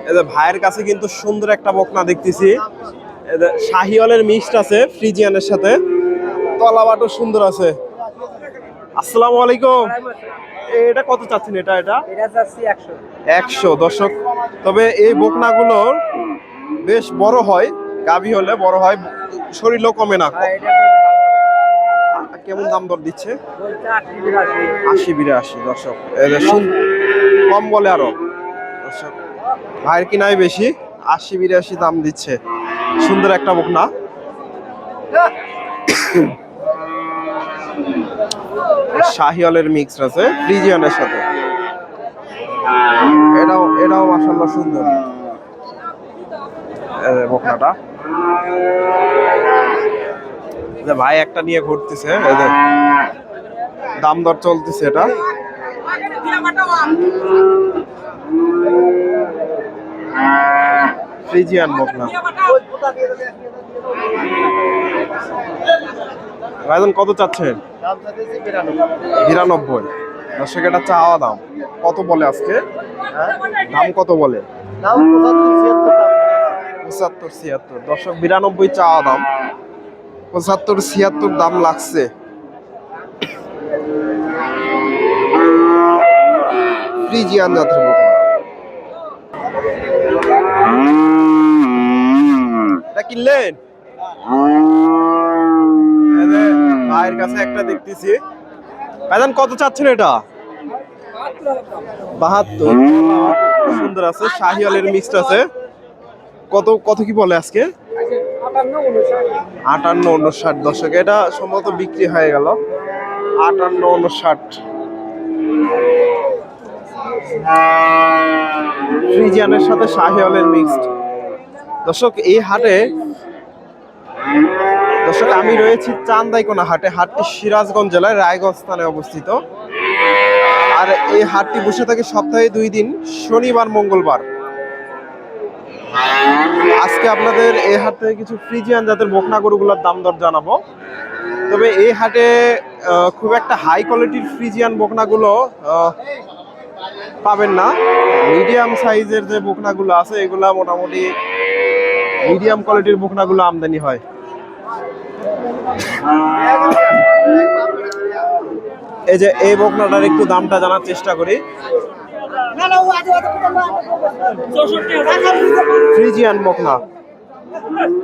এই যে ভাইয়ের কাছে কিন্তু সুন্দর একটা বকনা দেখতেছি। এই যে শাহিওয়ালের মিক্সড আছে ফ্রিজিয়ানের সাথে, তলাবাটও সুন্দর আছে। আসসালামু আলাইকুম। এটা কত চাচ্ছেন? এটা এটা এটা চাচ্ছি 100। 100 দর্শক। তবে এই বকনাগুলো বেশ বড় হয়, গাভী হলে বড় হয়, শরীরও কমে না। হ্যাঁ, এটা কেমন দাম দর দিচ্ছে? বলতে 80 80 82 দর্শক। এই যে কম বলে আরো দর্শক, ভাইয়ের কিনাই বেশি, 80 82 দাম দিচ্ছে। সুন্দর একটা বকনা। শাহিওয়ালের মিক্স আছে ফ্রিজিয়ানের সাথে। এটাও মাশাআল্লাহ সুন্দর বকনাটা। যে ভাই একটা নিয়ে ঘুরতেছে, এই যে দাম দর চলতেছে। এটা ফ্রিজিয়ান বকনা। ভাইজান কত চাচ্ছেন? 92 দর্শক, এটা চাওয়া দাম। কত বলে আজকে? দাম কত বলে? 75 76 দর্শক, 92 চাওয়া দাম, 75 76 দাম লাগছে। ফ্রিজিয়ান জাতের বকনা। এটা কিনলেন? ভাইয়ের কাছে একটা দেখতেছি। ভাইজান কত চাচ্ছেন এটা? 72 সুন্দর আছে, শাহিওয়ালের মিক্সড আছে। কত কত কি বলে আজকে? 58 59 দর্শক, এটা সম্ভবত বিক্রি হয়ে গেল। 58 59 ফ্রিজিয়ানের সাথে শাহিওয়ালের মিক্সড। দর্শক এই হাটে, দর্শক আমি রয়েছি চান্দাইকোনা হাটে। হাটটি সিরাজগঞ্জ জেলায় রায়গঞ্জ স্থানে অবস্থিত। আর এই হাটটি বসে থাকে সপ্তাহে 2 দিন, শনিবার মঙ্গলবার। আজকে আপনাদের এই হাট থেকে কিছু ফ্রিজিয়ান জাতের বকনা গরুগুলোর দাম দর জানাবো। তবে এই হাটে খুব একটা হাই কোয়ালিটির ফ্রিজিয়ান বকনাগুলো পাবেন না। মিডিয়াম সাইজের যে বকনাগুলো আছে এগুলা মোটামুটি মিডিয়াম কোয়ালিটির বকনাগুলো আমদানি হয়। এই যে এই বকনাটার একটু দামটা জানার চেষ্টা করি। ফ্রিজিয়ান বকনা।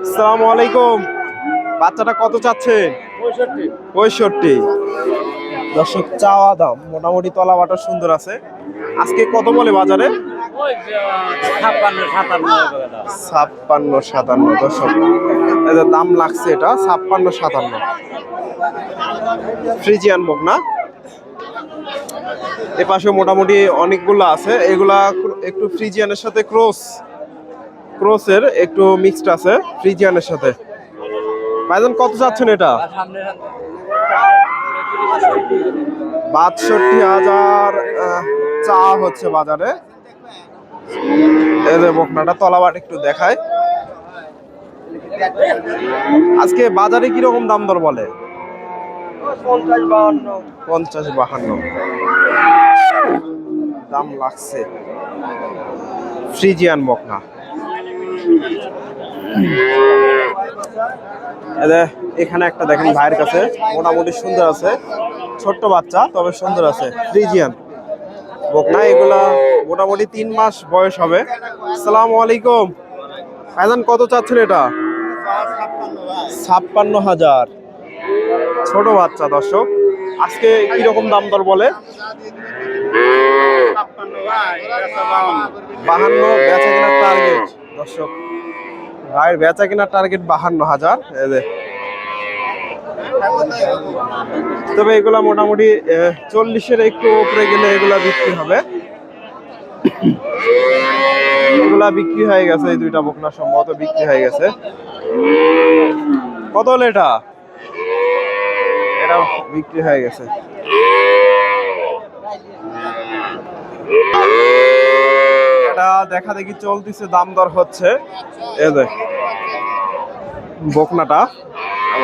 আসসালামু আলাইকুম। বাচ্চাটা কত চাচ্ছেন? 65 দর্শক, চাওয়া দাম। মোটামুটি তলা বাটা সুন্দর আছে। আজকে কত বলে বাজারে? 56 57 দর্শক, এদের দাম লাগছে। এটা 56 57 ফ্রিজিয়ান বকনা। এ পাশে মোটামুটি অনেকগুলো আছে, এগুলা একটু ফ্রিজিয়ানের সাথে ক্রসের একটু মিক্সড আছে ফ্রিজিয়ানের সাথে। ভাইজান কত চাচ্ছেন এটা? 62,000 চা হচ্ছে বাজারে। এই যে বকনাটা তলাবাট একটু দেখায়। আজকে বাজারে কিরকম দাম দর বলে? 50 52 দাম লাগছে ফ্রিজিয়ান বকনা। এখানে একটা দেখেন ভাইয়ের কাছে, মোটামুটি সুন্দর আছে, ছোট্ট বাচ্চা তবে সুন্দর আছে, ফ্রিজিয়ান বকনা। এগুলা মোটামুটি 3 মাস বয়স হবে। আসসালামু আলাইকুম। ভাইজান কত চাচ্ছেন এটা? 56,000 ছোট বাচ্চা দর্শক। আজকে কিরকম দাম দর বলে? 52 বেচা কেনার টার্গেট দর্শক, ভাইয়ের বেচা কেনার টার্গেট 52,000। তবে এগুলা মোটামুটি 40-এর একটু উপরে গেলে এগুলা বিক্রি হবে। এগুলা বিক্রি হয়ে গেছে, এই দুইটা বকনা সম্ভবত বিক্রি হয়ে গেছে। কত হলো এটা? এটা বিক্রি হয়ে গেছে। এটা দেখা দেখি চলতেছে, দাম দর হচ্ছে। এই যে বকনাটা,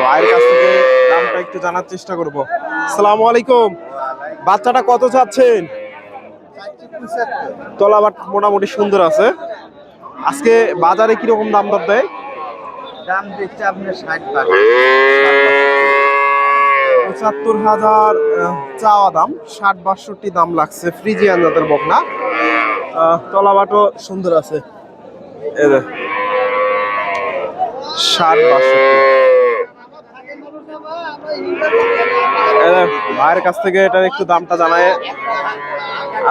ভাইয়ের কাছ থেকে দামটা একটু জানার চেষ্টা করব। আসসালামু আলাইকুম। বাচ্চাটা কত চাচ্ছেন? তলাবাট মোটামুটি সুন্দর আছে। আজকে বাজারে কিরকম দাম দর দেয়? দাম দিচ্ছে আপনার 60 75,000 চাওয়া দাম, 60-62 দাম লাগছে। ফ্রিজিয়ান জাতের বকনা, তলাবাটও সুন্দর আছে। এই যে 60-62। ভাইয়ের কাছ থেকে এটার একটু দামটা জানায়।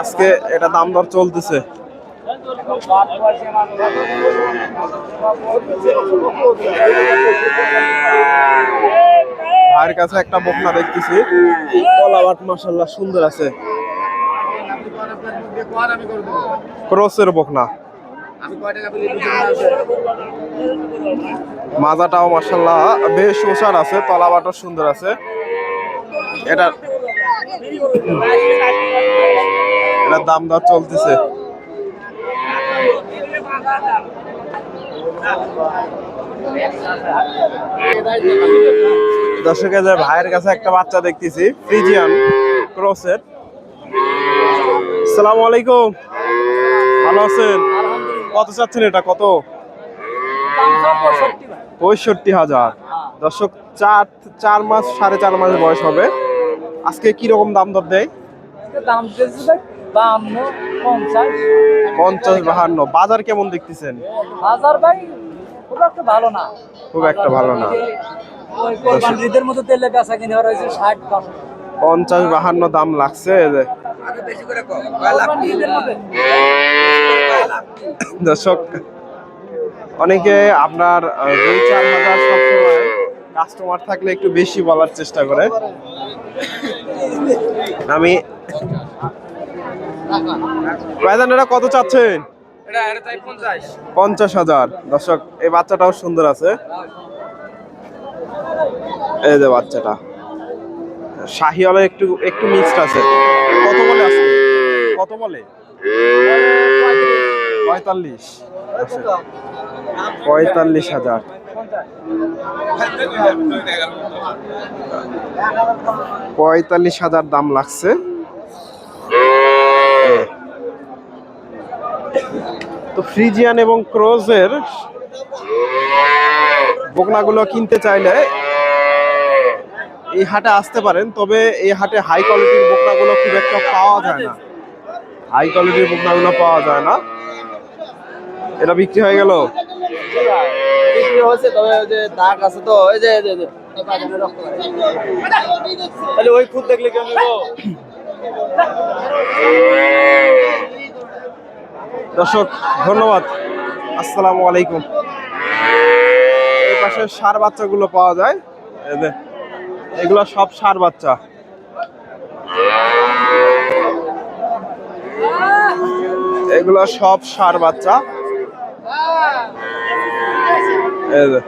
আজকে এটা দাম দর চলতেছে। ভাইয়ের কাছে একটা বকনা দেখতেছি, তলাবাট মাশাআল্লাহ সুন্দর আছে। ক্রসের বকনা, মাজাটাও মাশাআল্লাহ বেশ ওসার আছে, তলাবাটও সুন্দর আছে। এটার দাম দর চলতেছে। দর্শকের ভাইয়ের কাছে একটা বাচ্চা দেখতেছি, ফ্রিজিয়ান ক্রসের। আসসালামু আলাইকুম, ভালো আছেন? কত চাচ্ছেন এটা? কত? 65,000। দর্শক 4 মাস 4.5 মাস বয়স হবে। আজকে কি রকম দাম দর দেয়? দাম দিচ্ছে 50-52। বাজার কেমন দেখতেছেন? হাজার ভাই খুব একটা ভালো না, খুব একটা ভালো না। ওই কোরবানির মতো তেলে বেচা কিনে হওয়ার হয়েছে 60-62। 50-52 দাম লাগছে। দর্শক অনেকে আপনার 2-4 হাজার সবসময় কাস্টমার থাকলে একটু বেশি বলার চেষ্টা করে। আমি ভাইজান এটা কত চাচ্ছেন? 50,000। দর্শক এই বাচ্চাটাও সুন্দর আছে। এই যে বাচ্চাটা শাহিওয়ালা একটু একটু মিক্সড আছে। কত বলে আজকে? কত বলে? 45। 45,000। 45,000 দাম লাগছে। তো ফ্রিজিয়ান এবং ক্রোজের বকনাগুলো কিনতে চাইলে এই হাটে আসতে পারেন, তবে এই হাটে হাই কোয়ালিটির বকনাগুলো খুব একটা পাওয়া যায় না। হাই কোয়ালিটির বকনাগুলো পাওয়া যায় না। এটা বিক্রি হয়ে গেল। বিক্রি হয়েছে, তবে ওই যে দাগ আছে তো, এই যে তাহলে ওই খুব দেখলে কেউ নিব? দর্শক ধন্যবাদ, আসসালামু আলাইকুম। এই পাশে ষাঁড় বাচ্চাগুলো পাওয়া যায়। এই যে এগুলো সব ষাঁড় বাচ্চা। এগুলো সব ষাঁড় বাচ্চা। এই যে